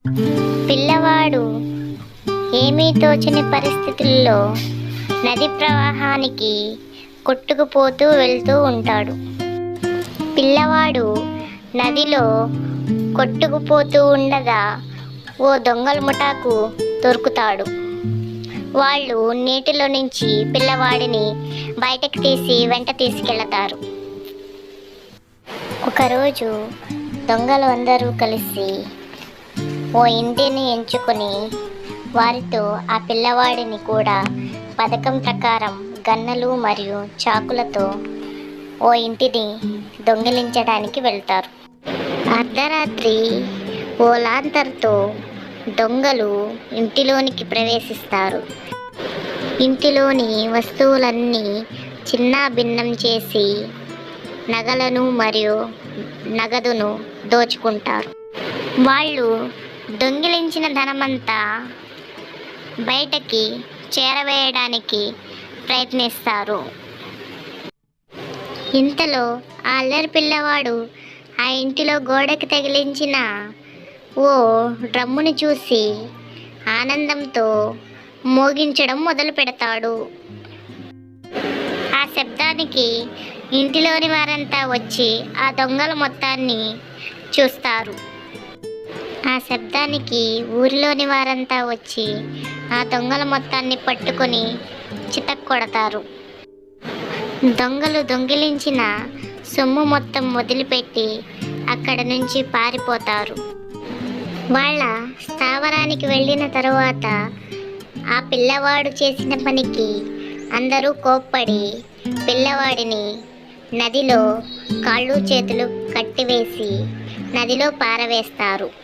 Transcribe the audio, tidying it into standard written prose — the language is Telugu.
పిల్లవాడు ఏమీ తోచని పరిస్థితుల్లో నది ప్రవాహానికి కొట్టుకుపోతూ వెళ్తూ ఉంటాడు. పిల్లవాడు నదిలో కొట్టుకుపోతూ ఉండగా ఓ దొంగల ముఠాకు దొరుకుతాడు. వాళ్ళు నీటిలో నుంచి పిల్లవాడిని బయటకు తీసి వెంట తీసుకెళతారు. ఒకరోజు దొంగలు అందరూ కలిసి ఓ ఇంటిని ఎంచుకొని వారితో ఆ పిల్లవాడిని కూడా పథకం ప్రకారం గన్నలు మరియు చాకులతో ఓ ఇంటిని దొంగిలించడానికి వెళ్తారు. అర్ధరాత్రి ఓ లాంతర్తో దొంగలు ఇంటిలోనికి ప్రవేశిస్తారు. ఇంటిలోని వస్తువులన్నీ చిన్నాభిన్నం చేసి నగలను మరియు నగదును దోచుకుంటారు. వాళ్ళు దొంగిలించిన ధనమంతా బయటకి చేరవేయడానికి ప్రయత్నిస్తారు. ఇంతలో ఆ అల్లరి పిల్లవాడు ఆ ఇంటిలో గోడకి తగిలించిన ఓ డ్రమ్ముని చూసి ఆనందంతో మోగించడం మొదలు పెడతాడు. ఆ శబ్దానికి ఇంటిలోని వారంతా వచ్చి ఆ దొంగల మొత్తాన్ని చూస్తారు. ఆ శబ్దానికి ఊరిలోని వారంతా వచ్చి ఆ దొంగల మొత్తాన్ని పట్టుకొని చితక్కొడతారు. దొంగలు దొంగిలించిన సొమ్ము మొత్తం వదిలిపెట్టి అక్కడ నుంచి పారిపోతారు. వాళ్ళ స్థావరానికి వెళ్ళిన తరువాత ఆ పిల్లవాడు చేసిన పనికి అందరూ కోప్పడి పిల్లవాడిని నదిలో కాళ్ళు చేతులు కట్టివేసి నదిలో పారవేస్తారు.